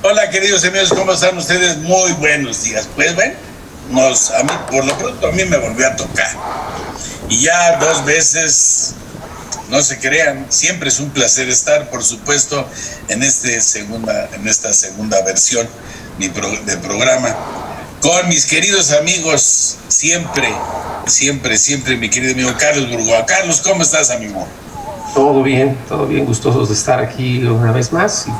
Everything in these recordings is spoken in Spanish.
Hola, queridos amigos, ¿cómo están ustedes? Muy buenos días. Pues bueno, a mí, por lo pronto, a mí me volvió a tocar. Y ya 2 veces, no se crean, siempre es un placer estar, por supuesto, en esta segunda versión de programa. Con mis queridos amigos, siempre, mi querido amigo Carlos Burgoa. Carlos, ¿cómo estás, amigo? Todo bien, gustosos de estar aquí una vez más y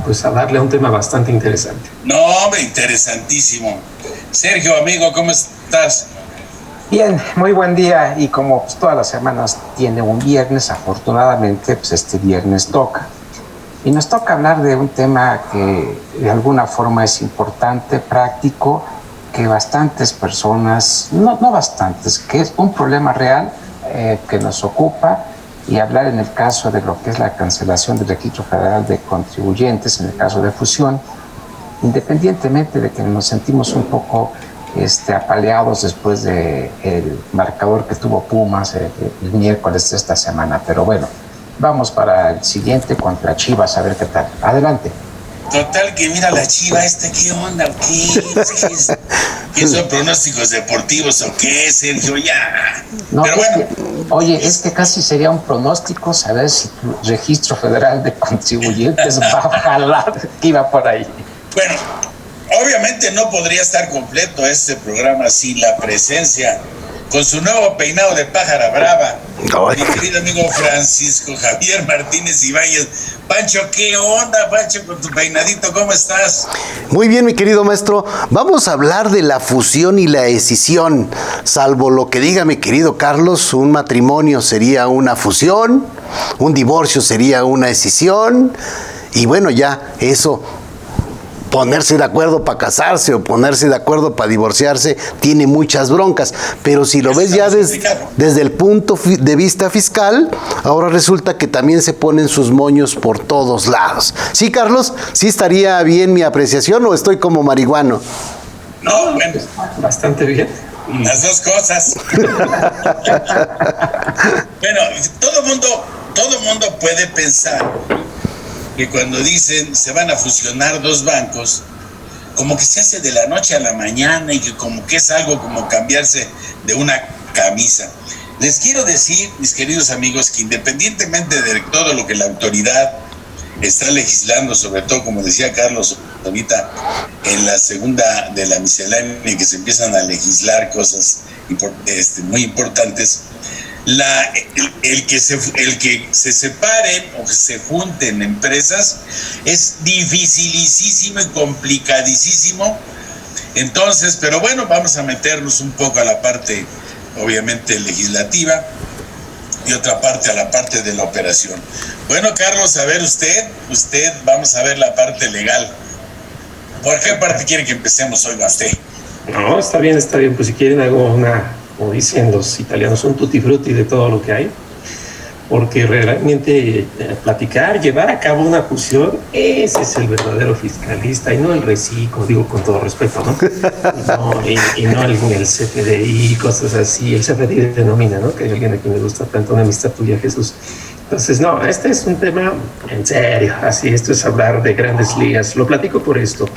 pues a darle a un tema bastante interesante. No, hombre, interesantísimo. Sergio, amigo, ¿cómo estás? Bien, muy buen día, y como pues, todas las semanas tiene un viernes, afortunadamente pues este viernes toca. Y nos toca hablar de un tema que de alguna forma es importante, práctico, que bastantes personas, no bastantes, que es un problema real que nos ocupa, y hablar en el caso de lo que es la cancelación del Registro Federal de Contribuyentes, en el caso de fusión, independientemente de que nos sentimos un poco apaleados después del marcador que tuvo Pumas el miércoles de esta semana. Pero bueno, vamos para el siguiente contra Chivas, a ver qué tal. Adelante. Total, que mira la Chiva ¿qué onda? ¿O qué? ¿Qué son pronósticos deportivos o qué, Sergio? Ya. No, pero bueno. Oye, es que casi sería un pronóstico saber si tu Registro Federal de Contribuyentes va a jalar, que iba por ahí. Bueno, obviamente no podría estar completo este programa sin la presencia, con su nuevo peinado de pájara brava, mi querido amigo Francisco Javier Martínez Ibáñez. Pancho, ¿qué onda, Pancho, con tu peinadito? ¿Cómo estás? Muy bien, mi querido maestro. Vamos a hablar de la fusión y la escisión. Salvo lo que diga mi querido Carlos, un matrimonio sería una fusión, un divorcio sería una escisión, y bueno, ya eso... Ponerse de acuerdo para casarse o ponerse de acuerdo para divorciarse tiene muchas broncas, pero si lo ves ya desde el punto de vista fiscal, ahora resulta que también se ponen sus moños por todos lados. ¿Sí, Carlos? ¿Sí estaría bien mi apreciación o estoy como marihuano? No, bueno. Bastante bien. Las dos cosas. Bueno, todo mundo puede pensar que cuando dicen se van a fusionar 2 bancos, como que se hace de la noche a la mañana y que como que es algo como cambiarse de una camisa. Les quiero decir, mis queridos amigos, que independientemente de todo lo que la autoridad está legislando, sobre todo, como decía Carlos ahorita, en la segunda de la miscelánea, que se empiezan a legislar cosas muy importantes, el que se separen o que se junten empresas es dificilísimo y complicadísimo. Entonces, pero bueno, vamos a meternos un poco a la parte, obviamente, legislativa, y otra parte a la parte de la operación. Bueno, Carlos, a ver usted, vamos a ver la parte legal. ¿Por qué parte quiere que empecemos hoy, usted? No, está bien, pues si quieren hago como dicen los italianos, un tutti frutti de todo lo que hay, porque realmente llevar a cabo una fusión, ese es el verdadero fiscalista, y no el reciclo, digo con todo respeto, ¿no? y no el CFDI, cosas así. El CFDI denomina, ¿no? Que hay alguien a quien le gusta tanto, una amistad tuya, Jesús. Entonces, no, este es un tema en serio, así, esto es hablar de grandes ligas. Lo platico por esto.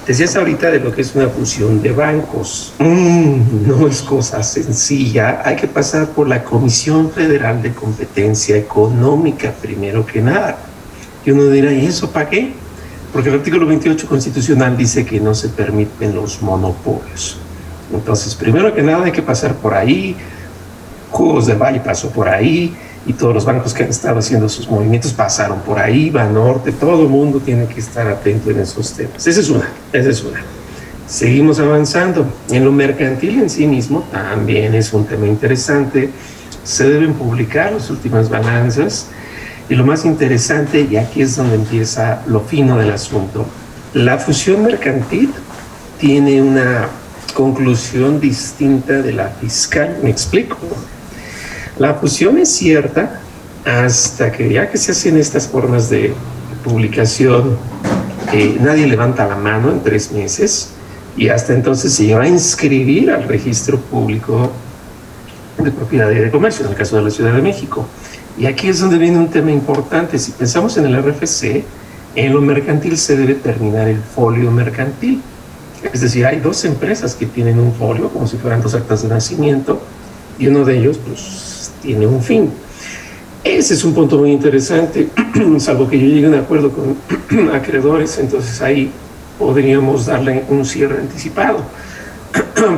Decías ahorita de lo que es una fusión de bancos. No es cosa sencilla. Hay que pasar por la Comisión Federal de Competencia Económica, primero que nada. Y uno dirá, ¿y eso para qué? Porque el artículo 28 constitucional dice que no se permiten los monopolios. Entonces, primero que nada hay que pasar por ahí. Jugos del Valle pasó por ahí, y todos los bancos que han estado haciendo sus movimientos pasaron por ahí, Banorte, todo el mundo tiene que estar atento en esos temas. Esa es una. Seguimos avanzando. En lo mercantil en sí mismo también es un tema interesante. Se deben publicar las últimas balanzas, y lo más interesante, y aquí es donde empieza lo fino del asunto, la fusión mercantil tiene una conclusión distinta de la fiscal. Me explico. La fusión es cierta hasta que ya que se hacen estas formas de publicación, nadie levanta la mano en 3 meses, y hasta entonces se lleva a inscribir al registro público de propiedad y de comercio, en el caso de la Ciudad de México. Y aquí es donde viene un tema importante. Si pensamos en el RFC, En lo mercantil se debe terminar el folio mercantil. Es decir, hay dos empresas que tienen un folio, como si fueran dos actas de nacimiento, y uno de ellos pues tiene un fin. Ese es un punto muy interesante, salvo que yo llegue a un acuerdo con acreedores, entonces ahí podríamos darle un cierre anticipado.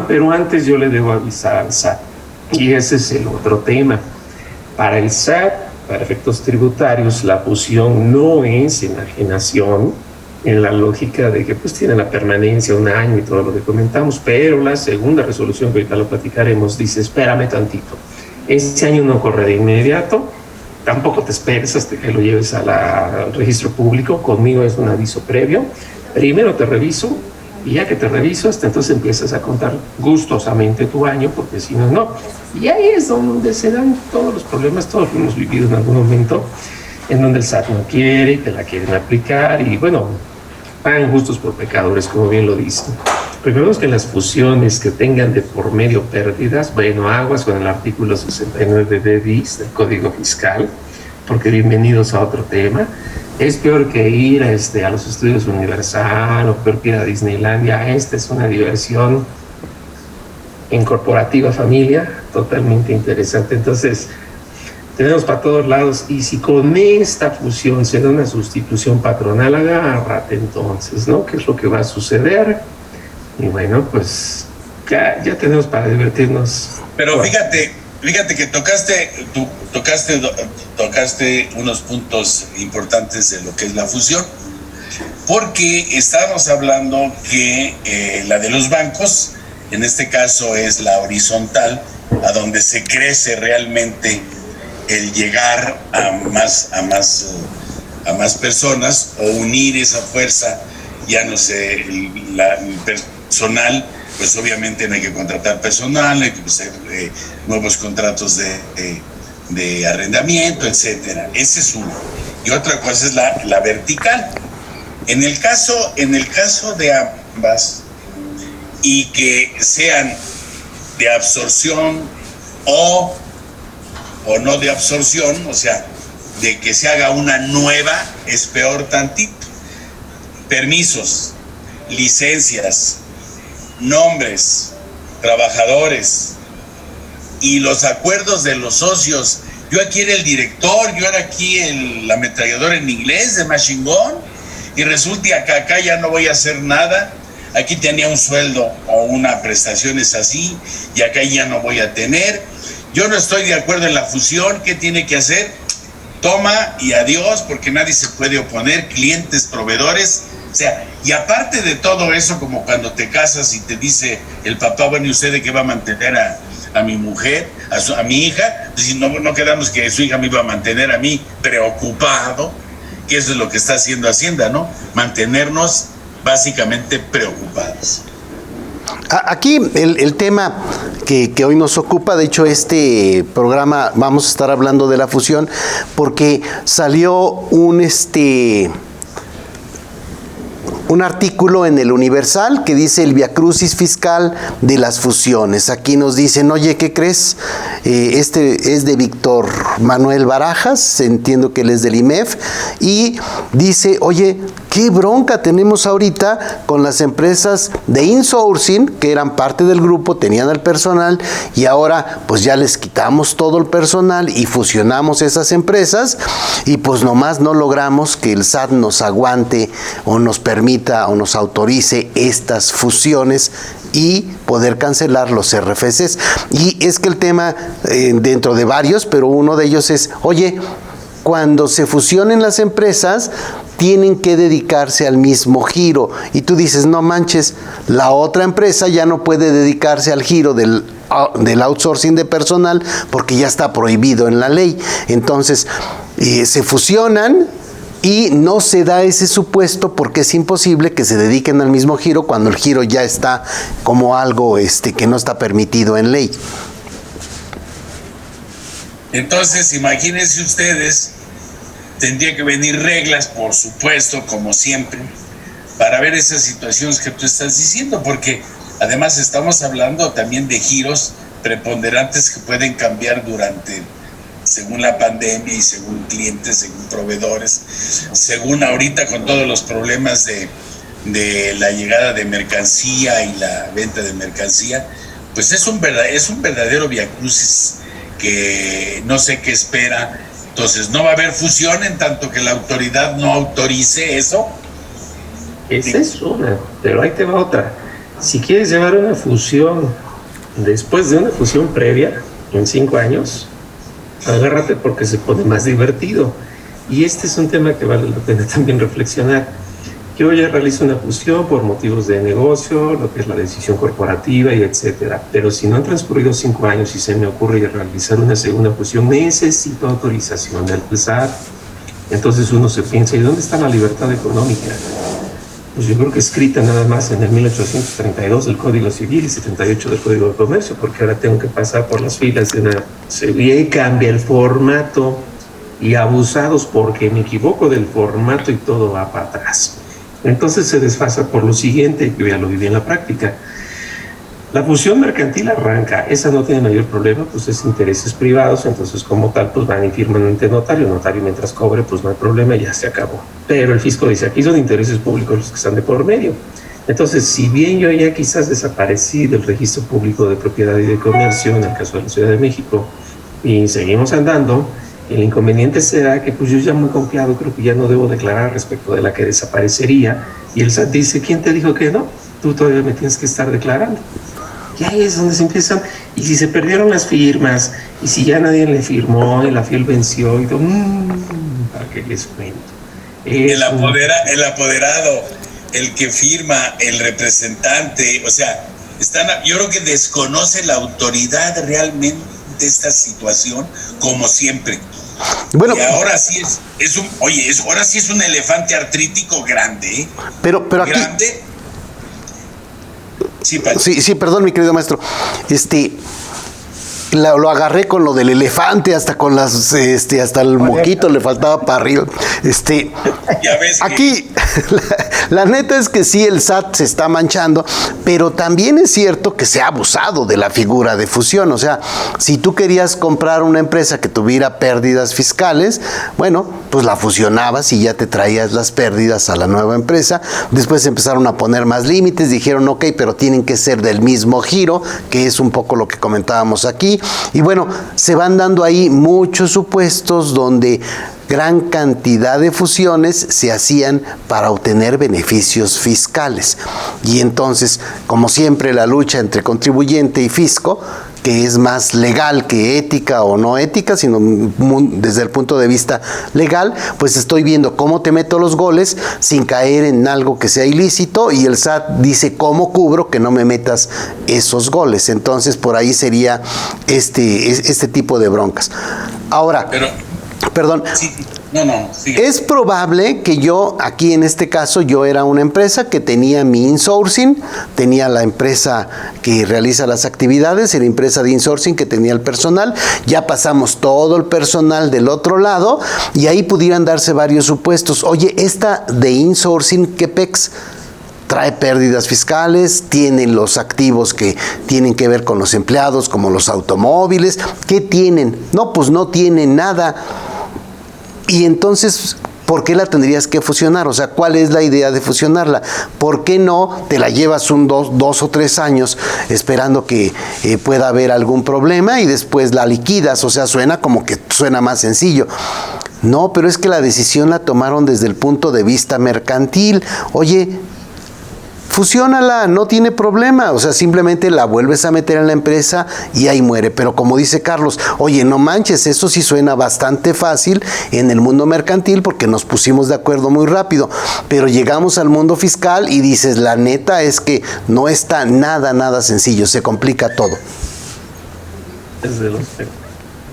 Pero antes yo le debo avisar al SAT, y ese es el otro tema. Para el SAT, para efectos tributarios, la fusión no es enajenación, en la lógica de que pues tiene la permanencia un año y todo lo que comentamos, pero la segunda resolución, que ahorita lo platicaremos, dice espérame tantito, ese año no corre de inmediato, tampoco te esperes hasta que lo lleves al registro público, conmigo es un aviso previo, primero te reviso y ya que te reviso hasta entonces empiezas a contar gustosamente tu año, porque si no, no. Y ahí es donde se dan todos los problemas, todos lo hemos vivido en algún momento, en donde el SAT no quiere y te la quieren aplicar y bueno, pagan justos por pecadores, como bien lo dicen. Recordemos que en las fusiones que tengan de por medio pérdidas, bueno, aguas con el artículo 69 de bis del Código Fiscal, porque bienvenidos a otro tema. Es peor que ir a los estudios Universal o peor que ir a Disneylandia. Esta es una diversión en corporativa familia totalmente interesante. Entonces, tenemos para todos lados, y si con esta fusión se da una sustitución patronal, agárrate entonces, ¿no? ¿Qué es lo que va a suceder? Y bueno, pues ya tenemos para divertirnos. Pero fíjate que tocaste unos puntos importantes de lo que es la fusión, porque estábamos hablando que la de los bancos, en este caso es la horizontal, a donde se crece realmente el llegar a más personas o unir esa fuerza. Ya no sé, el personal, pues obviamente no hay que contratar personal, hay que hacer nuevos contratos de arrendamiento, etcétera. Ese es uno. Y otra cosa es la vertical. En el caso de ambas, y que sean de absorción o no de absorción, o sea, de que se haga una nueva, es peor tantito. Permisos, licencias, nombres, trabajadores y los acuerdos de los socios. Yo aquí era el director, yo era aquí el ametrallador en inglés de Machine Gun, y resulta que acá ya no voy a hacer nada. Aquí tenía un sueldo o una prestación es así, y acá ya no voy a tener. Yo no estoy de acuerdo en la fusión. ¿Qué tiene que hacer? Toma y adiós, porque nadie se puede oponer, clientes, proveedores. O sea, y aparte de todo eso, como cuando te casas y te dice el papá, bueno, ¿y usted de qué va a mantener a mi mujer, a mi hija? Pues si no quedamos que su hija me iba a mantener a mí preocupado, que eso es lo que está haciendo Hacienda, ¿no? Mantenernos básicamente preocupados. Aquí el tema que hoy nos ocupa, de hecho este programa vamos a estar hablando de la fusión porque salió un artículo en el Universal que dice el viacrucis fiscal de las fusiones. Aquí nos dicen, oye, ¿qué crees? Este es de Víctor Manuel Barajas, entiendo que él es del IMEF, y dice, oye, qué bronca tenemos ahorita con las empresas de insourcing, que eran parte del grupo, tenían el personal, y ahora pues ya les quitamos todo el personal y fusionamos esas empresas, y pues nomás no logramos que el SAT nos aguante o nos permita o nos autorice estas fusiones y poder cancelar los RFCs. Y es que el tema, dentro de varios, pero uno de ellos es, oye, cuando se fusionen las empresas, tienen que dedicarse al mismo giro. Y tú dices, no manches, la otra empresa ya no puede dedicarse al giro del outsourcing de personal porque ya está prohibido en la ley. Entonces, se fusionan y no se da ese supuesto porque es imposible que se dediquen al mismo giro cuando el giro ya está como algo que no está permitido en ley. Entonces, imagínense ustedes, tendría que venir reglas, por supuesto, como siempre, para ver esas situaciones que tú estás diciendo, porque además estamos hablando también de giros preponderantes que pueden cambiar durante según la pandemia y según clientes, según proveedores, según ahorita con todos los problemas de la llegada de mercancía y la venta de mercancía, pues es un verdadero viacrucis que no sé qué espera. Entonces no va a haber fusión en tanto que la autoridad no autorice eso. Esa es una, pero ahí te va otra. Si quieres llevar una fusión después de una fusión previa, en 5 años, agárrate porque se pone más divertido. Y este es un tema que vale la pena también reflexionar. Yo ya realizo una fusión por motivos de negocio, lo que es la decisión corporativa y etcétera. Pero si no han transcurrido 5 años y se me ocurre realizar una segunda fusión, necesito autorización del SAT. Entonces uno se piensa, ¿y dónde está la libertad económica? Pues yo creo que escrita nada más en el 1832 del Código Civil y 78 del Código de Comercio, porque ahora tengo que pasar por las filas de una... Y cambia el formato, y abusados porque me equivoco del formato y todo va para atrás. Entonces se desfasa por lo siguiente, yo ya lo viví en la práctica. La fusión mercantil arranca, esa no tiene mayor problema, pues es intereses privados, entonces como tal, pues van y firman ante notario mientras cobre, pues no hay problema, ya se acabó. Pero el fisco dice, aquí son intereses públicos los que están de por medio. Entonces, si bien yo ya quizás desaparecí del registro público de propiedad y de comercio, en el caso de la Ciudad de México, y seguimos andando, el inconveniente será que pues yo ya muy confiado creo que ya no debo declarar respecto de la que desaparecería, y el SAT dice, ¿quién te dijo que no? Tú todavía me tienes que estar declarando. Y ahí es donde se empiezan, y si se perdieron las firmas, y si ya nadie le firmó, la fiel venció, y todo, ¿para qué les cuento? El apoderado, el que firma, el representante, o sea, yo creo que desconoce la autoridad realmente de esta situación, como siempre. Bueno, y ahora sí ahora sí es un elefante artrítico grande, ¿eh? Pero grande. Aquí... Sí, perdón, mi querido maestro. Lo agarré con lo del elefante, hasta con las, hasta el moquito le faltaba para arriba. Ya ves aquí, la neta es que sí, el SAT se está manchando, pero también es cierto que se ha abusado de la figura de fusión. O sea, si tú querías comprar una empresa que tuviera pérdidas fiscales, bueno, pues la fusionabas y ya te traías las pérdidas a la nueva empresa. Después empezaron a poner más límites, dijeron, ok, pero tienen que ser del mismo giro, que es un poco lo que comentábamos aquí. Y bueno, se van dando ahí muchos supuestos donde gran cantidad de fusiones se hacían para obtener beneficios fiscales. Y entonces, como siempre, la lucha entre contribuyente y fisco, que es más legal que ética o no ética, sino desde el punto de vista legal, pues estoy viendo cómo te meto los goles sin caer en algo que sea ilícito, y el SAT dice cómo cubro que no me metas esos goles. Entonces por ahí sería este tipo de broncas. Ahora, perdón. Sí. Es probable que yo, aquí en este caso, yo era una empresa que tenía mi insourcing, tenía la empresa que realiza las actividades, la empresa de insourcing que tenía el personal, ya pasamos todo el personal del otro lado y ahí pudieran darse varios supuestos. Oye, esta de insourcing, ¿qué pex? Trae pérdidas fiscales, tiene los activos que tienen que ver con los empleados, como los automóviles. ¿Qué tienen? No, pues no tienen nada. Y entonces, ¿por qué la tendrías que fusionar? O sea, ¿cuál es la idea de fusionarla? ¿Por qué no te la llevas dos o 3 años esperando que pueda haber algún problema y después la liquidas? O sea, suena más sencillo. No, pero es que la decisión la tomaron desde el punto de vista mercantil. Oye, fusiónala, no tiene problema, o sea, simplemente la vuelves a meter en la empresa y ahí muere. Pero como dice Carlos, oye, no manches, eso sí suena bastante fácil en el mundo mercantil porque nos pusimos de acuerdo muy rápido, pero llegamos al mundo fiscal y dices, la neta es que no está nada sencillo, se complica todo.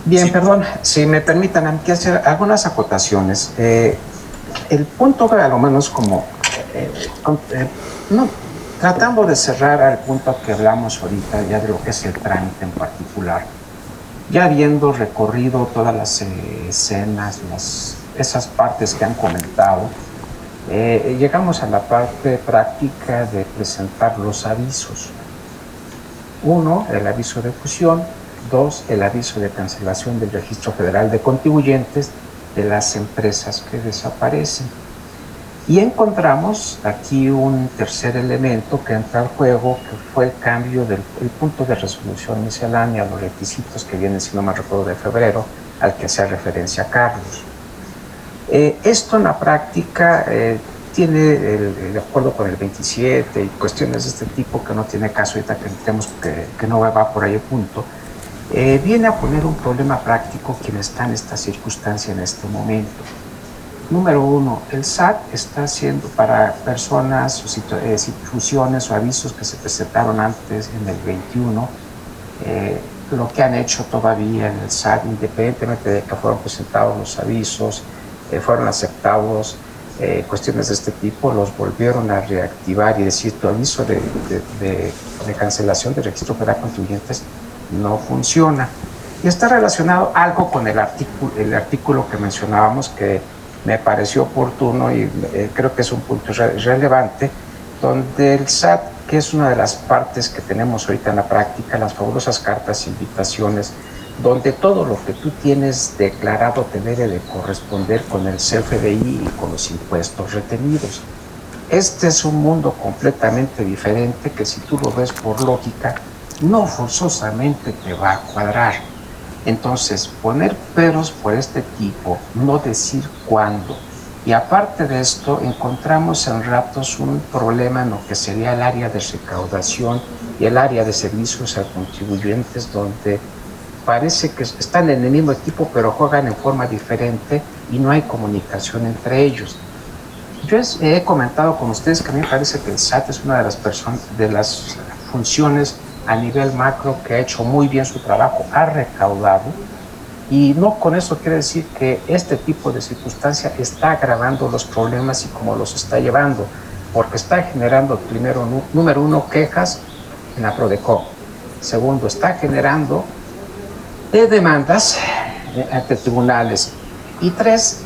Bien, perdón, si me permitan aquí hacer algunas acotaciones. El punto, a lo menos como... tratando de cerrar al punto que hablamos ahorita, ya de lo que es el trámite en particular, ya habiendo recorrido todas las escenas, esas partes que han comentado, llegamos a la parte práctica de presentar los avisos. Uno, el aviso de fusión, 2, el aviso de cancelación del Registro Federal de Contribuyentes de las empresas que desaparecen. Y encontramos aquí un tercer elemento que entra al juego, que fue el cambio del punto de resolución miscelánea, los requisitos que vienen, si no me recuerdo, de febrero, al que hace referencia Carlos. Esto en la práctica tiene de acuerdo con el 27 y cuestiones de este tipo que no tiene caso ahorita que entendemos que no va por ahí el punto, viene a poner un problema práctico quien está en esta circunstancia en este momento. Número 1, el SAT está haciendo para personas, fusiones o avisos que se presentaron antes en el 21, lo que han hecho todavía en el SAT, independientemente de que fueron presentados los avisos, fueron aceptados, cuestiones de este tipo, los volvieron a reactivar y decir, tu aviso de cancelación del Registro Federal de Contribuyentes no funciona. Y está relacionado algo con el artículo que mencionábamos, que me pareció oportuno y creo que es un punto relevante, donde el SAT, que es una de las partes que tenemos ahorita en la práctica, las fabulosas cartas e invitaciones, donde todo lo que tú tienes declarado te debe de corresponder con el CFDI y con los impuestos retenidos. Este es un mundo completamente diferente que si tú lo ves por lógica, no forzosamente te va a cuadrar. Entonces, poner peros por este tipo, no decir cuándo. Y aparte de esto, encontramos en ratos un problema en lo que sería el área de recaudación y el área de servicios a contribuyentes, donde parece que están en el mismo equipo, pero juegan en forma diferente y no hay comunicación entre ellos. Yo he comentado con ustedes que a mí me parece que el SAT es una de las funciones a nivel macro que ha hecho muy bien su trabajo, ha recaudado, y no con eso quiere decir que este tipo de circunstancia está agravando los problemas y cómo los está llevando, porque está generando, número 1, quejas en la PRODECON. Segundo, está generando demandas ante tribunales. Y 3,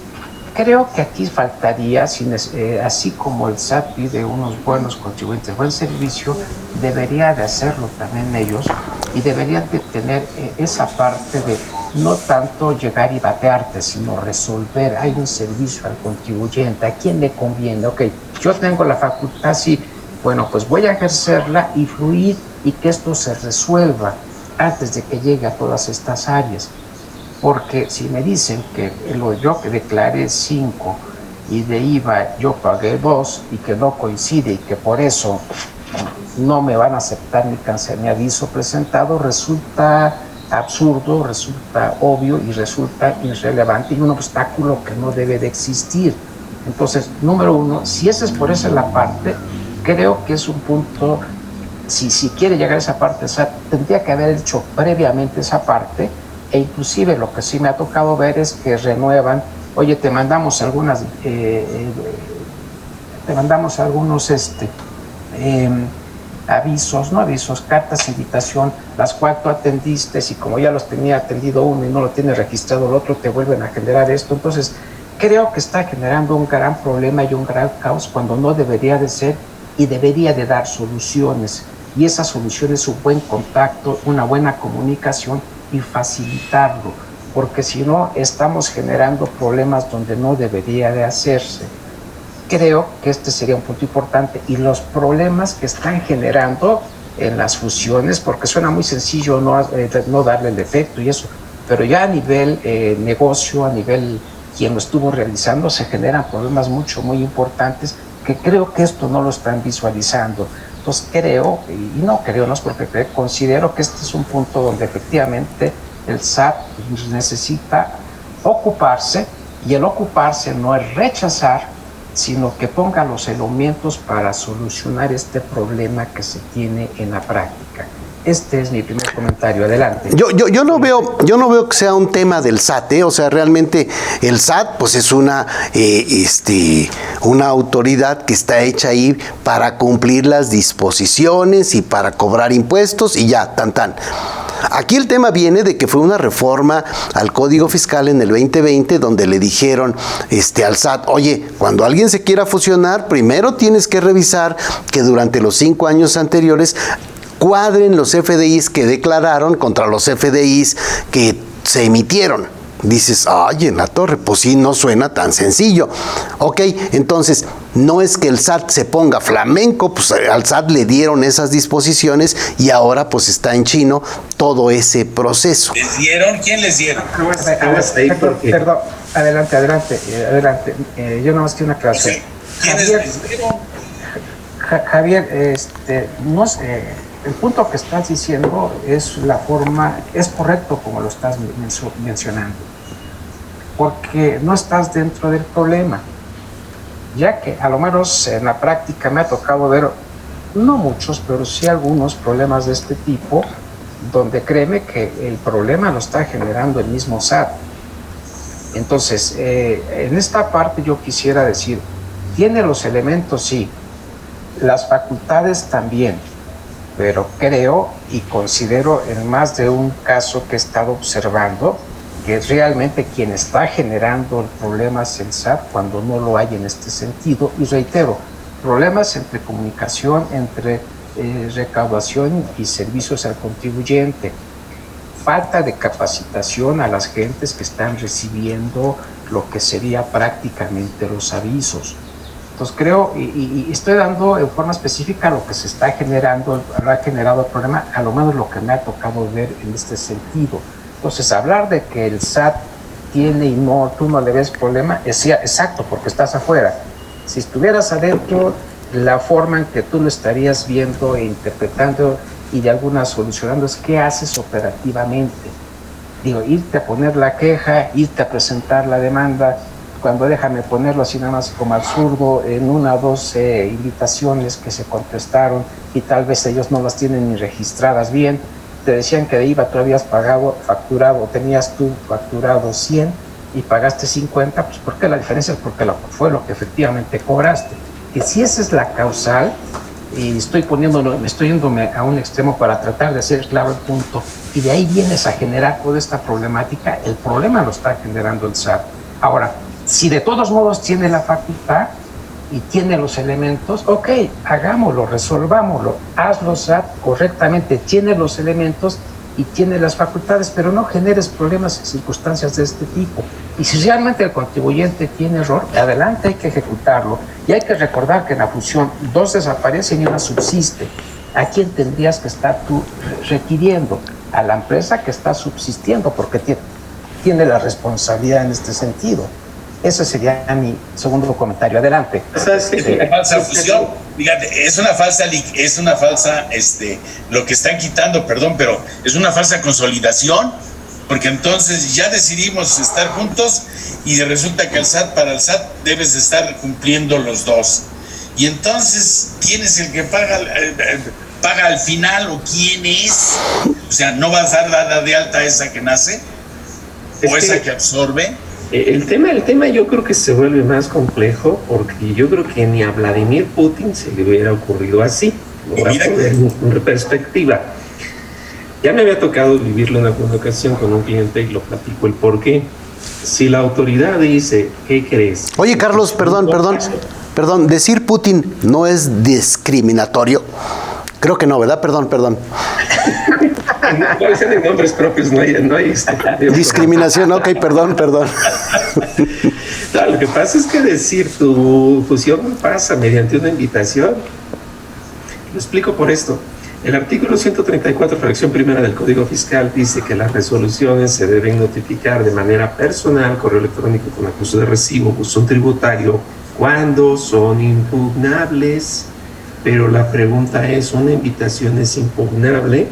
creo que aquí faltaría, así como el SAT pide unos buenos contribuyentes, buen servicio, debería de hacerlo también ellos y deberían de tener esa parte de no tanto llegar y batearte, sino resolver. Hay un servicio al contribuyente, ¿a quién le conviene? Ok, yo tengo la facultad, sí, bueno, pues voy a ejercerla y fluir y que esto se resuelva antes de que llegue a todas estas áreas. Porque si me dicen que yo que declaré 5 y de IVA yo pagué 2 y que no coincide y que por eso no me van a aceptar mi aviso presentado, resulta absurdo, resulta obvio y resulta irrelevante y un obstáculo que no debe de existir. Entonces, número 1, si esa es por esa la parte, creo que es un punto, si quiere llegar a esa parte, o sea, tendría que haber hecho previamente esa parte. E inclusive lo que sí me ha tocado ver es que renuevan, oye, te mandamos algunos avisos, cartas de invitación, las cuales tú atendiste y como ya los tenía atendido uno y no lo tiene registrado el otro, te vuelven a generar esto. Entonces, creo que está generando un gran problema y un gran caos cuando no debería de ser y debería de dar soluciones. Y esa solución es un buen contacto, una buena comunicación y facilitarlo, porque si no estamos generando problemas donde no debería de hacerse. Creo que este sería un punto importante y los problemas que están generando en las fusiones, porque suena muy sencillo no darle el efecto y eso, pero ya a nivel negocio, a nivel quien lo estuvo realizando, se generan problemas muy importantes que creo que esto no lo están visualizando. Entonces considero que este es un punto donde efectivamente el SAT necesita ocuparse, y el ocuparse no es rechazar, sino que ponga los elementos para solucionar este problema que se tiene en la práctica. Este es mi primer comentario. Adelante. Yo no veo que sea un tema del SAT, o sea, realmente el SAT pues es una autoridad que está hecha ahí para cumplir las disposiciones y para cobrar impuestos y ya, tan. Aquí el tema viene de que fue una reforma al Código Fiscal en el 2020 donde le dijeron al SAT, oye, cuando alguien se quiera fusionar, primero tienes que revisar que durante los 5 años anteriores cuadren los FDIs que declararon contra los FDIs que se emitieron. Dices, ay, en la torre, pues sí, no suena tan sencillo. Ok, entonces, no es que el SAT se ponga flamenco, pues al SAT le dieron esas disposiciones y ahora pues está en chino todo ese proceso. ¿Les dieron? ¿Quién les dieron? Perdón, adelante. Yo nada más quiero una aclaración. ¿Quiénes les dieron? Javier, no sé, el punto que estás diciendo es la forma, es correcto como lo estás mencionando, porque no estás dentro del problema, ya que a lo menos en la práctica me ha tocado ver, no muchos, pero sí algunos problemas de este tipo, donde créeme que el problema lo está generando el mismo SAT. Entonces, en esta parte yo quisiera decir, tiene los elementos, sí, las facultades también, pero creo y considero en más de un caso que he estado observando que realmente quien está generando el problema es el SAT cuando no lo hay en este sentido. Y reitero, problemas entre comunicación, entre recaudación y servicios al contribuyente, falta de capacitación a las gentes que están recibiendo lo que sería prácticamente los avisos. Entonces creo, y estoy dando en forma específica lo que se está generando, ha generado el problema, a lo menos lo que me ha tocado ver en este sentido. Entonces hablar de que el SAT tiene y no, tú no le ves problema, es exacto, porque estás afuera. Si estuvieras adentro, la forma en que tú lo estarías viendo e interpretando y de alguna solucionando es qué haces operativamente. Digo, irte a poner la queja, irte a presentar la demanda, cuando déjame ponerlo así nada más como absurdo, en 1 o 2 invitaciones que se contestaron y tal vez ellos no las tienen ni registradas bien, te decían que de IVA tú habías facturado, tenías tú facturado 100 y pagaste 50, pues ¿por qué la diferencia? Es porque fue lo que efectivamente cobraste. Que si esa es la causal, y estoy yéndome a un extremo para tratar de hacer claro el punto, y de ahí vienes a generar toda esta problemática, el problema lo está generando el SAT. Ahora, si de todos modos tiene la facultad y tiene los elementos, ok, hagámoslo, resolvámoslo, hazlo SAT correctamente, tiene los elementos y tiene las facultades, pero no generes problemas en circunstancias de este tipo. Y si realmente el contribuyente tiene error, adelante, hay que ejecutarlo. Y hay que recordar que en la fusión 2 desaparecen y 1 subsiste. ¿A quién tendrías que estar tú requiriendo? A la empresa que está subsistiendo, porque tiene la responsabilidad en este sentido. Ese sería mi segundo comentario. Adelante. Es una falsa fusión. Fíjate, es una falsa, lo que están quitando, perdón, pero es una falsa consolidación, porque entonces ya decidimos estar juntos y resulta que para el SAT debes de estar cumpliendo los dos. Y entonces, ¿quién es el que paga al final o quién es? O sea, ¿no vas a dar dada de alta esa que nace o esa que absorbe? El tema yo creo que se vuelve más complejo porque yo creo que ni a Vladimir Putin se le hubiera ocurrido así. Lo voy a poner en perspectiva. Ya me había tocado vivirlo en alguna ocasión con un cliente y lo platico el por qué. Si la autoridad dice, ¿qué crees? Oye, Carlos, perdón, decir Putin no es discriminatorio. Creo que no, ¿verdad? Perdón. No dicen en nombres propios, no hay discriminación, ok, perdón. No, lo que pasa es que decir tu fusión pasa mediante una invitación. Lo explico por esto. El artículo 134, fracción primera del Código Fiscal dice que las resoluciones se deben notificar de manera personal, correo electrónico con acuso de recibo, buzón tributario, cuando son impugnables. Pero la pregunta es, ¿una invitación es impugnable?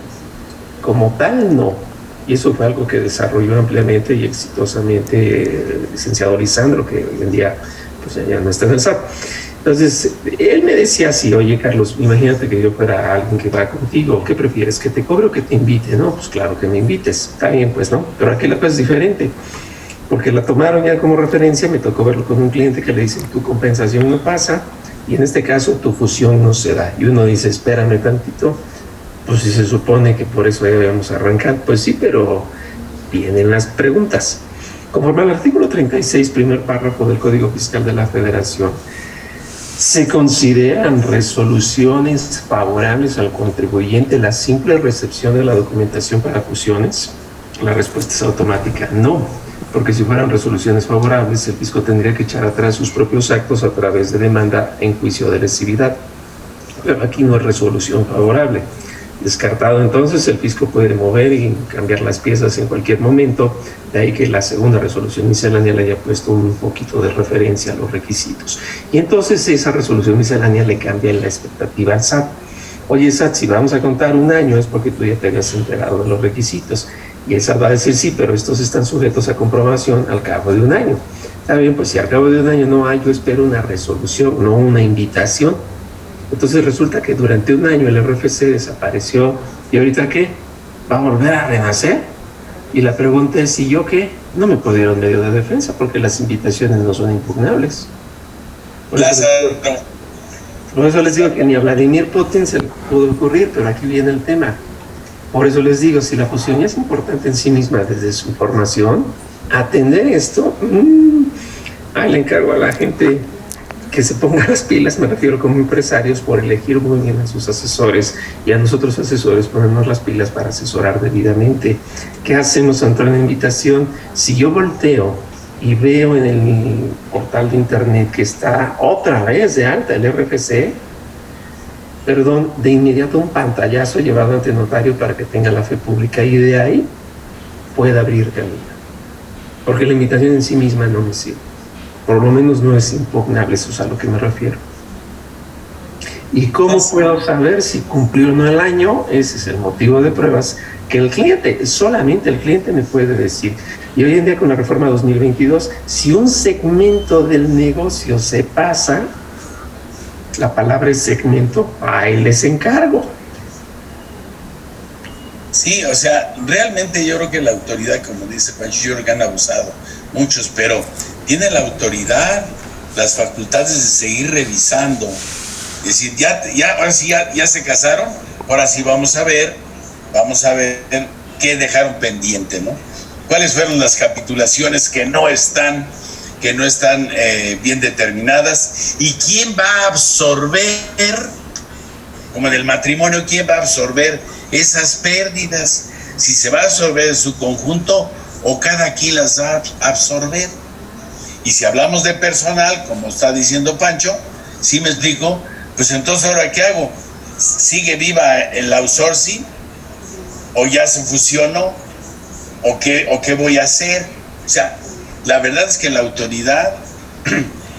Como tal, no. Y eso fue algo que desarrolló ampliamente y exitosamente el licenciado Lisandro, que hoy en día pues, ya no está en el SAT. Entonces, él me decía así, oye, Carlos, imagínate que yo fuera alguien que va contigo, ¿qué prefieres, que te cobre o que te invite? No, pues claro que me invites, está bien, pues, ¿no? Pero aquí la cosa es diferente, porque la tomaron ya como referencia, me tocó verlo con un cliente que le dice, tu compensación no pasa, y en este caso tu fusión no se da. Y uno dice, espérame tantito, pues si se supone que por eso ya habíamos arrancado, pues sí, pero vienen las preguntas. Conforme al artículo 36, primer párrafo del Código Fiscal de la Federación, ¿Se consideran resoluciones favorables al contribuyente la simple recepción de la documentación para fusiones? La respuesta es automática, no, porque si fueran resoluciones favorables, el fisco tendría que echar atrás sus propios actos a través de demanda en juicio de lesividad. Pero aquí no es resolución favorable. Descartado entonces, el fisco puede mover y cambiar las piezas en cualquier momento, de ahí que la segunda resolución miscelánea le haya puesto un poquito de referencia a los requisitos. Y entonces esa resolución miscelánea le cambia la expectativa al SAT. Oye, SAT, si vamos a contar un año es porque tú ya te habías enterado de los requisitos. Y el SAT va a decir, sí, pero estos están sujetos a comprobación al cabo de un año. Está bien, pues si al cabo de un año no hay, yo espero una resolución, no una invitación. Entonces resulta que durante un año el RFC desapareció y ahorita ¿qué? ¿Va a volver a renacer? Y la pregunta es, ¿y yo qué? No me pudieron medio de defensa porque las invitaciones no son impugnables. Por eso les digo que ni a Vladimir Putin se le pudo ocurrir, pero aquí viene el tema. Por eso les digo, si la fusión ya es importante en sí misma desde su formación, atender esto, le encargo a la gente que se ponga las pilas, me refiero como empresarios, por elegir muy bien a sus asesores y a nosotros asesores ponernos las pilas para asesorar debidamente. ¿Qué hacemos ante una invitación? Si yo volteo y veo en el portal de internet que está otra vez de alta el RFC, de inmediato un pantallazo llevado ante notario para que tenga la fe pública y de ahí pueda abrir camino. Porque la invitación en sí misma no me sirve. Por lo menos no es impugnable, eso es a lo que me refiero. ¿Y cómo puedo saber si cumplió o no el año? Ese es el motivo de pruebas que el cliente, solamente el cliente me puede decir. Y hoy en día con la reforma 2022, si un segmento del negocio se pasa, la palabra es segmento, ahí les encargo. Sí, o sea, realmente yo creo que la autoridad, como dice Pancho, yo creo que han abusado muchos, pero tiene la autoridad, las facultades de seguir revisando. Es decir, ahora sí ya se casaron, ahora sí vamos a ver qué dejaron pendiente, ¿no? ¿Cuáles fueron las capitulaciones que no están bien determinadas? ¿Y quién va a absorber, como en el matrimonio, quién va a absorber esas pérdidas? Si se va a absorber en su conjunto o cada quien las va a absorber. Y si hablamos de personal, como está diciendo Pancho, ¿sí me explico? Pues entonces, ¿ahora qué hago? ¿Sigue viva el outsourcing? ¿O ya se fusionó? ¿O qué voy a hacer? O sea, la verdad es que la autoridad,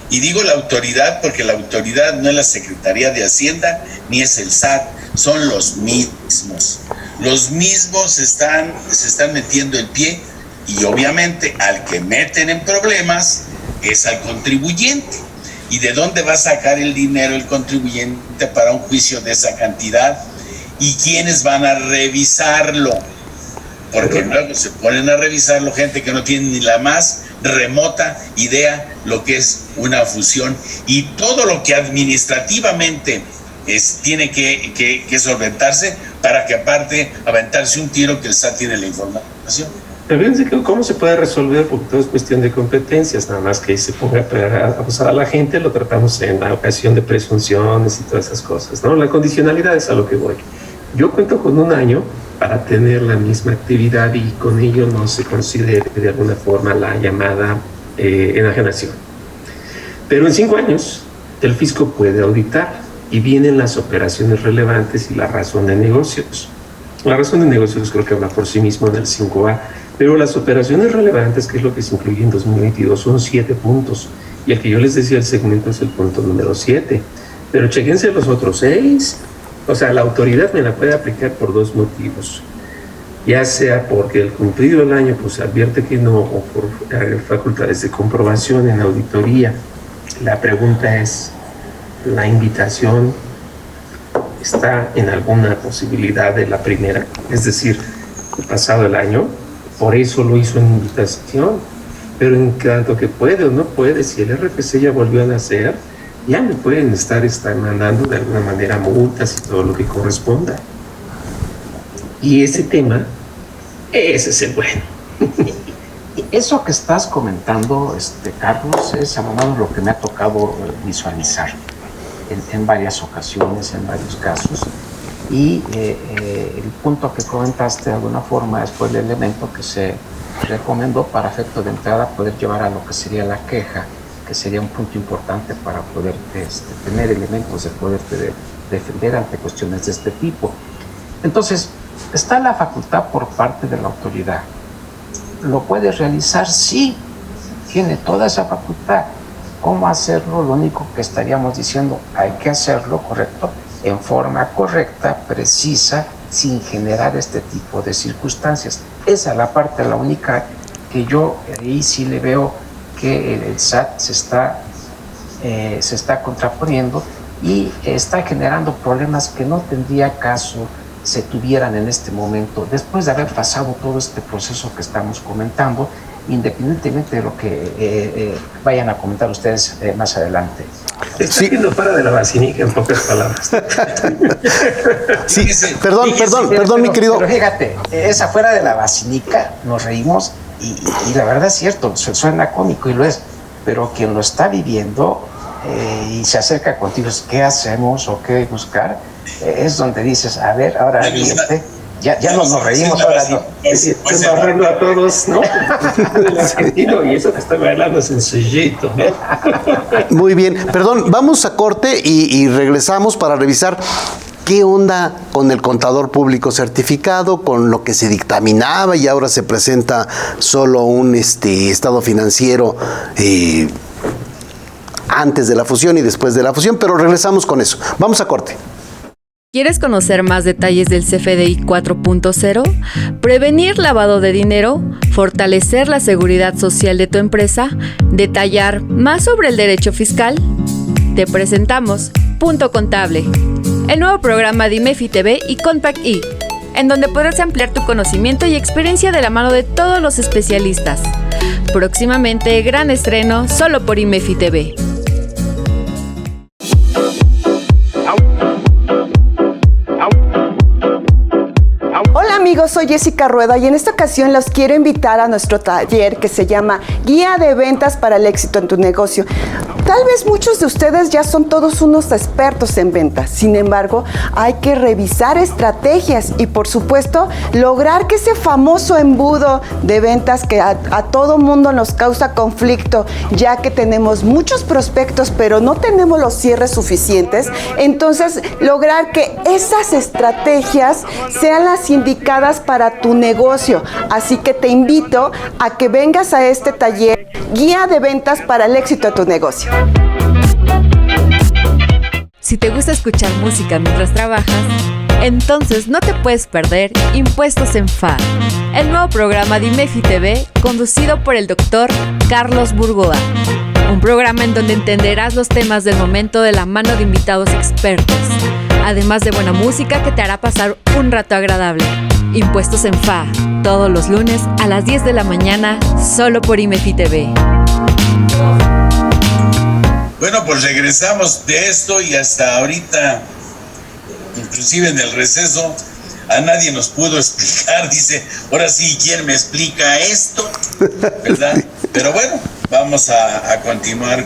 y digo la autoridad porque la autoridad no es la Secretaría de Hacienda ni es el SAT, son los mismos. Los mismos se están metiendo el pie y obviamente al que meten en problemas es al contribuyente. ¿Y de dónde va a sacar el dinero el contribuyente para un juicio de esa cantidad? ¿Y quiénes van a revisarlo? Porque luego se ponen a revisarlo gente que no tiene ni la más remota idea lo que es una fusión y todo lo que administrativamente tiene que solventarse para que aparte aventarse un tiro que el SAT tiene la información. Pero fíjense que cómo se puede resolver, porque todo es cuestión de competencias, nada más que se ponga a abusar a la gente, lo tratamos en la ocasión de presunciones y todas esas cosas, ¿no? La condicionalidad es a lo que voy. Yo cuento con un año para tener la misma actividad y con ello no se considere de alguna forma la llamada enajenación. Pero en 5 años el fisco puede auditar y vienen las operaciones relevantes y la razón de negocios. La razón de negocios creo que habla por sí mismo en el 5A, pero las operaciones relevantes, que es lo que se incluye en 2022, son 7 puntos. Y el que yo les decía, el segmento es el punto número 7. Pero chequense los otros 6. O sea, la autoridad me la puede aplicar por 2 motivos. Ya sea porque el cumplido del año pues advierte que no, o por facultades de comprobación en auditoría. La pregunta es, ¿la invitación está en alguna posibilidad de la primera? Es decir, pasado el año, por eso lo hizo en invitación. Pero en tanto que puede o no puede, si el RFC ya volvió a nacer, ya me pueden estar mandando de alguna manera multas y todo lo que corresponda. Y ese tema, ese es el bueno. Eso que estás comentando, Carlos, es abonado lo que me ha tocado visualizar. en varias ocasiones, en varios casos. Y el punto que comentaste de alguna forma fue el elemento que se recomendó para efecto de entrada poder llevar a lo que sería la queja, que sería un punto importante para poder tener elementos de poder defender ante cuestiones de este tipo. Entonces, está la facultad por parte de la autoridad. ¿Lo puede realizar? Sí, tiene toda esa facultad. ¿Cómo hacerlo? Lo único que estaríamos diciendo, hay que hacerlo, correcto, en forma correcta, precisa, sin generar este tipo de circunstancias. Esa es la parte, la única que yo ahí sí le veo que el SAT se está contraponiendo y está generando problemas que no tendría caso se tuvieran en este momento, después de haber pasado todo este proceso que estamos comentando, independientemente de lo que vayan a comentar ustedes más adelante. Está yendo fuera de la vacinica, en pocas palabras. Sí, perdón, mi querido. Pero fíjate, esa fuera de la vacinica, nos reímos y la verdad es cierto, suena cómico y lo es, pero quien lo está viviendo y se acerca contigo, ¿qué hacemos o qué buscar? Es donde dices, a ver, ahora ya no nos reímos, ahora no. Estoy barrando a todos, ¿no? El argentino, y eso que estoy bailando sencillito, ¿no? Muy bien, perdón, vamos a corte y regresamos para revisar qué onda con el contador público certificado, con lo que se dictaminaba y ahora se presenta solo un estado financiero antes de la fusión y después de la fusión, pero regresamos con eso. Vamos a corte. ¿Quieres conocer más detalles del CFDI 4.0? ¿Prevenir lavado de dinero? ¿Fortalecer la seguridad social de tu empresa? ¿Detallar más sobre el derecho fiscal? Te presentamos Punto Contable, el nuevo programa de IMEFI TV y Compact E, en donde podrás ampliar tu conocimiento y experiencia de la mano de todos los especialistas. Próximamente, gran estreno solo por IMEFI TV. Amigos, soy Jessica Rueda y en esta ocasión los quiero invitar a nuestro taller que se llama Guía de Ventas para el Éxito en tu Negocio. Tal vez muchos de ustedes ya son todos unos expertos en ventas. Sin embargo, hay que revisar estrategias y, por supuesto, lograr que ese famoso embudo de ventas que a todo mundo nos causa conflicto, ya que tenemos muchos prospectos, pero no tenemos los cierres suficientes. Entonces, lograr que esas estrategias sean las indicadas para tu negocio. Así que te invito a que vengas a este taller Guía de Ventas para el Éxito de tu Negocio. Si te gusta escuchar música mientras trabajas, entonces no te puedes perder Impuestos en FA, el nuevo programa de IMEFI TV conducido por el Dr. Carlos Burgoa. Un programa en donde entenderás los temas del momento de la mano de invitados expertos, además de buena música que te hará pasar un rato agradable. Impuestos en FA, todos los lunes a las 10 de la mañana, solo por IMEFI TV. Bueno, pues regresamos de esto y hasta ahorita, inclusive en el receso, a nadie nos pudo explicar. Dice, ahora sí, ¿quién me explica esto? ¿Verdad? Pero bueno, vamos a continuar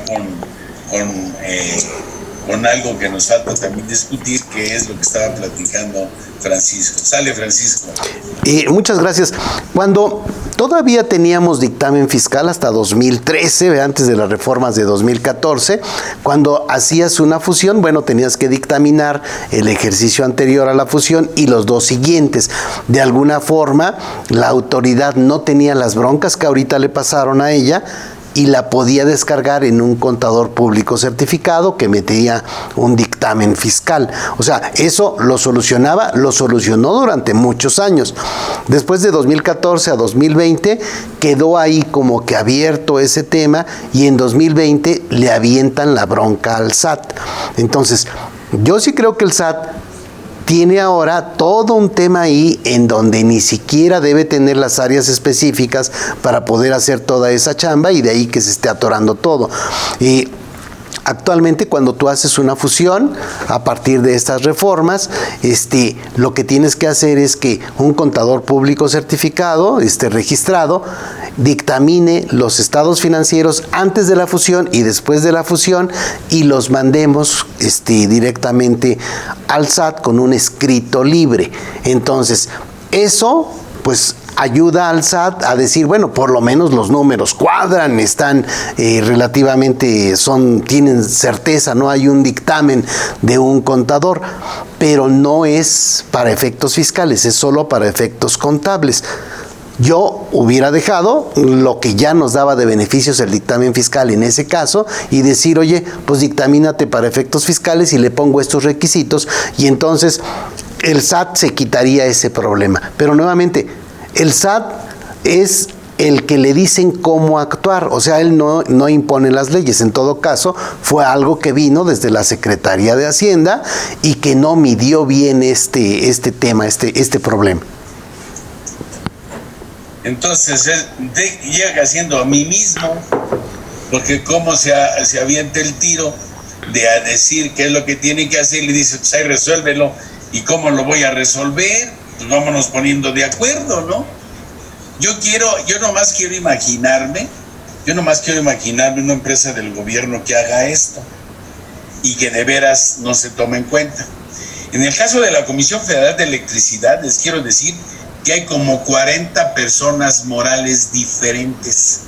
con algo que nos falta también discutir, que es lo que estaba platicando Francisco. Sale, Francisco. Muchas gracias. Cuando todavía teníamos dictamen fiscal hasta 2013, antes de las reformas de 2014, cuando hacías una fusión, bueno, tenías que dictaminar el ejercicio anterior a la fusión y los dos siguientes. De alguna forma, la autoridad no tenía las broncas que ahorita le pasaron a ella, y la podía descargar en un contador público certificado que metía un dictamen fiscal. O sea, eso lo solucionó durante muchos años. Después de 2014 a 2020 quedó ahí como que abierto ese tema y en 2020 le avientan la bronca al SAT. Entonces, yo sí creo que el SAT tiene ahora todo un tema ahí en donde ni siquiera debe tener las áreas específicas para poder hacer toda esa chamba y de ahí que se esté atorando todo. Y actualmente cuando tú haces una fusión a partir de estas reformas, lo que tienes que hacer es que un contador público certificado, registrado, dictamine los estados financieros antes de la fusión y después de la fusión y los mandemos directamente al SAT con un escrito libre. Entonces, eso pues ayuda al SAT a decir, bueno, por lo menos los números cuadran, están relativamente, tienen certeza, no hay un dictamen de un contador, pero no es para efectos fiscales, es solo para efectos contables. Yo hubiera dejado lo que ya nos daba de beneficios el dictamen fiscal en ese caso y decir, oye, pues dictamínate para efectos fiscales y le pongo estos requisitos y entonces el SAT se quitaría ese problema. Pero nuevamente, el SAT es el que le dicen cómo actuar, o sea, él no impone las leyes. En todo caso, fue algo que vino desde la Secretaría de Hacienda y que no midió bien este tema, este problema. Entonces, llega siendo a mí mismo, porque cómo se avienta el tiro de a decir qué es lo que tiene que hacer, le dice, pues ahí resuélvelo, y cómo lo voy a resolver, pues vámonos poniendo de acuerdo, ¿no? Yo nomás quiero imaginarme una empresa del gobierno que haga esto, y que de veras no se tome en cuenta. En el caso de la Comisión Federal de Electricidad, les quiero decir que hay como 40 personas morales diferentes.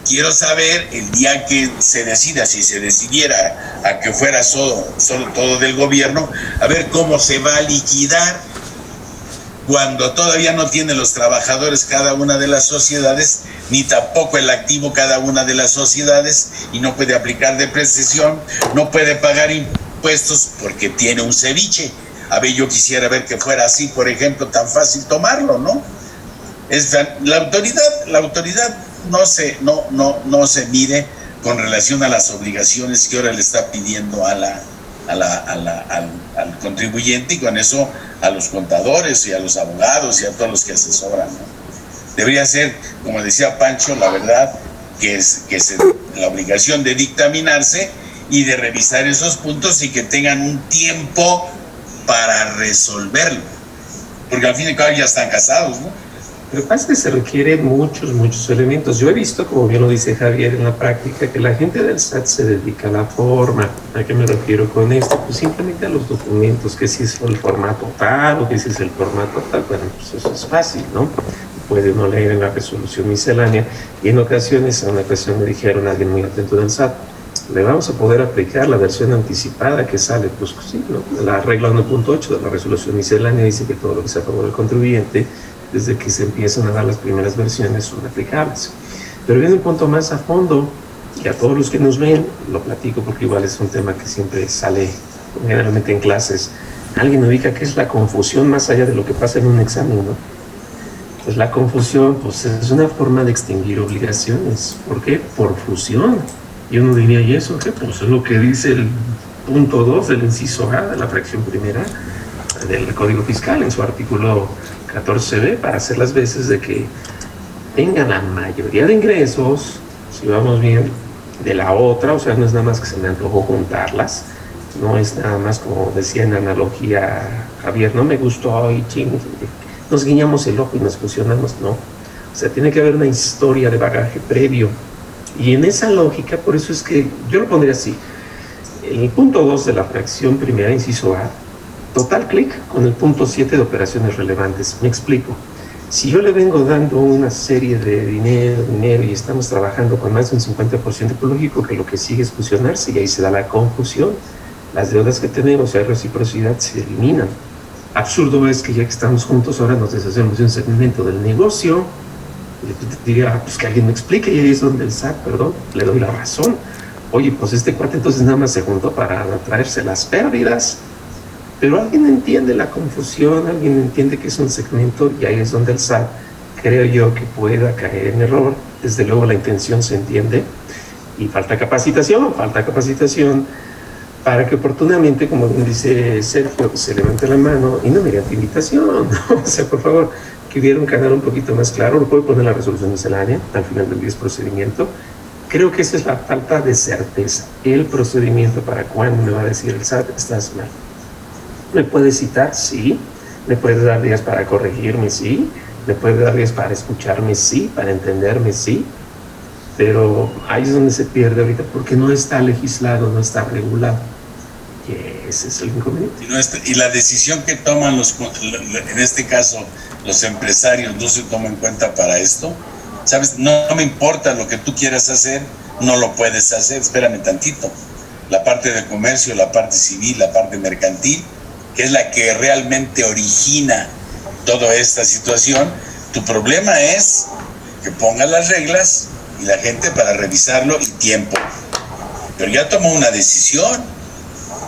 Quiero saber el día que se decida, si se decidiera a que fuera solo todo del gobierno, a ver cómo se va a liquidar cuando todavía no tienen los trabajadores cada una de las sociedades, ni tampoco el activo cada una de las sociedades, y no puede aplicar depreciación, no puede pagar impuestos porque tiene un ceviche. A ver, yo quisiera ver que fuera así, por ejemplo, tan fácil tomarlo, ¿no? La autoridad no se mide con relación a las obligaciones que ahora le está pidiendo al contribuyente, y con eso a los contadores y a los abogados y a todos los que asesoran, ¿no? Debería ser, como decía Pancho, la verdad, que la obligación de dictaminarse y de revisar esos puntos y que tengan un tiempo para resolverlo, porque al fin y al cabo ya están casados, ¿no? Lo que pasa es que se requieren muchos elementos. Yo he visto, como bien lo dice Javier, en la práctica, que la gente del SAT se dedica a la forma. ¿A qué me refiero con esto? Pues simplemente a los documentos, que si es el formato tal o que si es el formato tal. Bueno, pues eso es fácil, ¿no? Puede uno leer en la resolución miscelánea, y en ocasiones, a una ocasión me dijeron a alguien muy atento del SAT, le vamos a poder aplicar la versión anticipada que sale, pues sí, ¿no? La regla 1.8 de la resolución miscelánea dice que todo lo que sea a favor del contribuyente, desde que se empiezan a dar las primeras versiones, son aplicables. Pero viene un punto más a fondo, y a todos los que nos ven, lo platico porque igual es un tema que siempre sale generalmente en clases. Alguien ubica qué es la confusión más allá de lo que pasa en un examen, ¿no? Pues la confusión, pues es una forma de extinguir obligaciones. ¿Por qué? Por fusión. Y uno diría, ¿y eso qué? Pues es lo que dice el punto 2 del inciso A de la fracción primera del Código Fiscal en su artículo 14b, para hacer las veces de que tengan la mayoría de ingresos, si vamos bien, de la otra. O sea, no es nada más que se me antojó juntarlas, no es nada más como decía en analogía Javier, no me gustó hoy, ching, nos guiñamos el ojo y nos fusionamos, no. O sea, tiene que haber una historia de bagaje previo. Y en esa lógica, por eso es que yo lo pondría así. El punto 2 de la fracción primera, inciso A, total clic con el punto 7 de operaciones relevantes. Me explico. Si yo le vengo dando una serie de dinero y estamos trabajando con más de un 50%, pues lógico que lo que sigue es fusionarse, y ahí se da la confusión. Las deudas que tenemos, hay reciprocidad, se eliminan. Absurdo es que ya que estamos juntos, ahora nos deshacemos de un segmento del negocio. Diría, pues que alguien me explique, y ahí es donde el SAT, perdón, le doy la razón. Oye, pues este cuate entonces nada más se juntó para traerse las pérdidas. Pero alguien entiende la confusión, alguien entiende que es un segmento, y ahí es donde el SAT, creo yo, que pueda caer en error. Desde luego la intención se entiende, y falta capacitación para que oportunamente, como bien dice Sergio, se levante la mano y no mediante invitación, ¿no? O sea, por favor, que hubiera un canal un poquito más claro. Lo puedo poner en la resolución miscelánea, al final del 10 procedimiento. Creo que esa es la falta de certeza. El procedimiento para cuándo me va a decir el SAT, estás mal. ¿Me puedes citar? Sí. ¿Me puedes dar días para corregirme? Sí. me puede dar días para escucharme, sí, para entenderme, sí, pero ahí es donde se pierde ahorita, porque no está legislado, no está regulado. Y ese es el inconveniente. Y la decisión que toman en este caso, los empresarios, no se toma en cuenta para esto. ¿Sabes? No me importa lo que tú quieras hacer, no lo puedes hacer, espérame tantito. La parte de comercio, la parte civil, la parte mercantil, que es la que realmente origina toda esta situación. Tu problema es que pongas las reglas y la gente para revisarlo y tiempo. Pero ya tomó una decisión.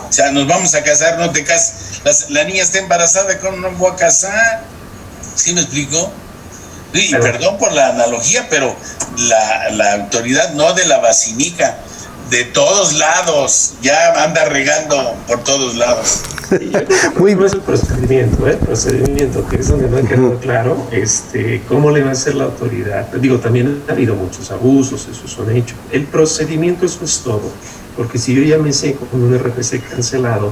O sea, nos vamos a casar, no te casas. La niña está embarazada, ¿cómo no me voy a casar? ¿Sí me explico? Y perdón por la analogía, pero la autoridad no de la basinica, de todos lados, ya anda regando por todos lados. No es el procedimiento, que es donde no ha quedado claro cómo le va a hacer la autoridad. Digo, también ha habido muchos abusos, esos son hechos. El procedimiento, eso es todo, porque si yo ya me sé con un RFC cancelado,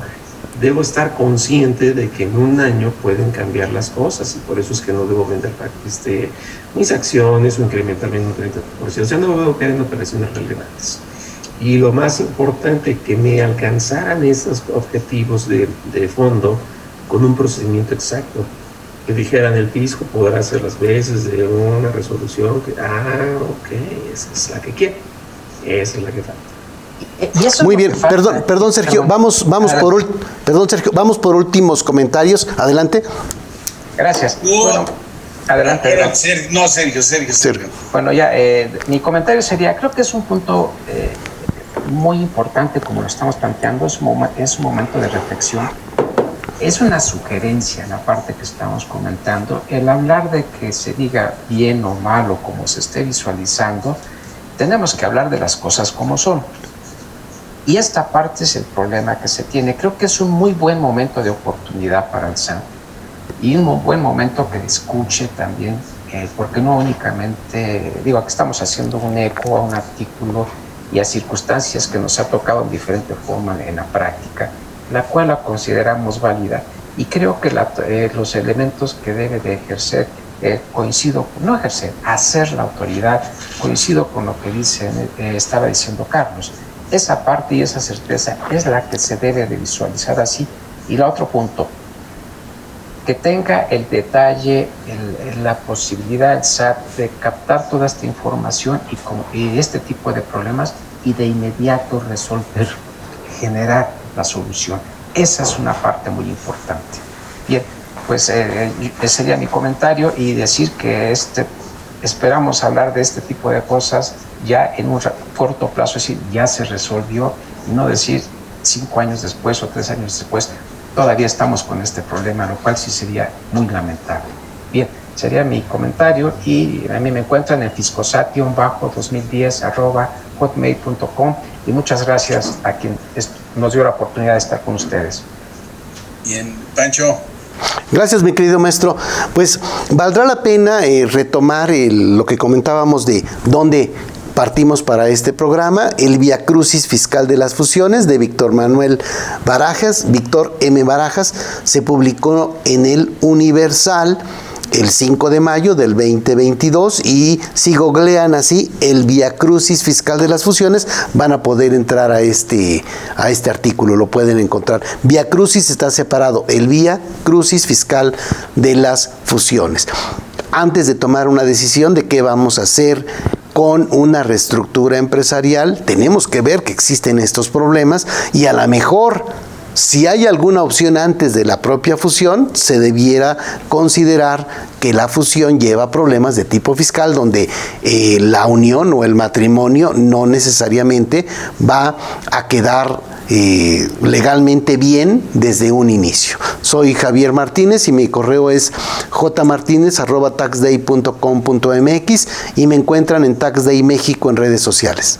debo estar consciente de que en un año pueden cambiar las cosas, y por eso es que no debo vender mis acciones o incrementarme en un 30%. O sea, no debo caer en operaciones relevantes. Y lo más importante, que me alcanzaran esos objetivos de fondo con un procedimiento exacto. Que dijeran, el fisco podrá hacer las veces de una resolución que, esa es la que quiere, esa es la que falta. Muy bien, perdón Sergio, vamos por últimos comentarios, adelante. Gracias. Bueno, adelante. Sergio. Bueno, ya, mi comentario sería, creo que es un punto muy importante como lo estamos planteando, es un momento de reflexión. Es una sugerencia en la parte que estamos comentando, el hablar de que se diga bien o mal o como se esté visualizando, tenemos que hablar de las cosas como son. Y esta parte es el problema que se tiene. Creo que es un muy buen momento de oportunidad para el SAT y un buen momento que escuche también, porque no únicamente, aquí estamos haciendo un eco a un artículo y a circunstancias que nos ha tocado en diferente forma en la práctica, la cual la consideramos válida. Y creo que los elementos que debe de ejercer, hacer la autoridad, coincido con lo que estaba diciendo Carlos. Esa parte y esa certeza es la que se debe de visualizar así. Y el otro punto, que tenga el detalle, la posibilidad el SAT de captar toda esta información y este tipo de problemas y de inmediato resolver, generar la solución. Esa es una parte muy importante. Bien, pues ese sería mi comentario y decir que esperamos hablar de este tipo de cosas ya en un corto plazo, es decir, ya se resolvió, y no decir 5 años después o 3 años después, todavía estamos con este problema, lo cual sí sería muy lamentable. Bien, sería mi comentario y a mí me encuentran en fiscosat-2010@hotmail.com y muchas gracias a quien nos dio la oportunidad de estar con ustedes. Bien, Pancho. Gracias, mi querido maestro. Pues valdrá la pena retomar lo que comentábamos de dónde partimos para este programa, el Viacrucis Fiscal de las Fusiones de Víctor M. Barajas, se publicó en el Universal el 5 de mayo del 2022 y si googlean así el Viacrucis Fiscal de las Fusiones van a poder entrar a este artículo, lo pueden encontrar. Viacrucis está separado, el Viacrucis Fiscal de las Fusiones. Antes de tomar una decisión de qué vamos a hacer con una reestructura empresarial, tenemos que ver que existen estos problemas y a lo mejor, si hay alguna opción antes de la propia fusión, se debiera considerar que la fusión lleva problemas de tipo fiscal, donde la unión o el matrimonio no necesariamente va a quedar legalmente bien desde un inicio. Soy Javier Martínez y mi correo es jmartinez@taxday.com.mx y me encuentran en Tax Day México en redes sociales.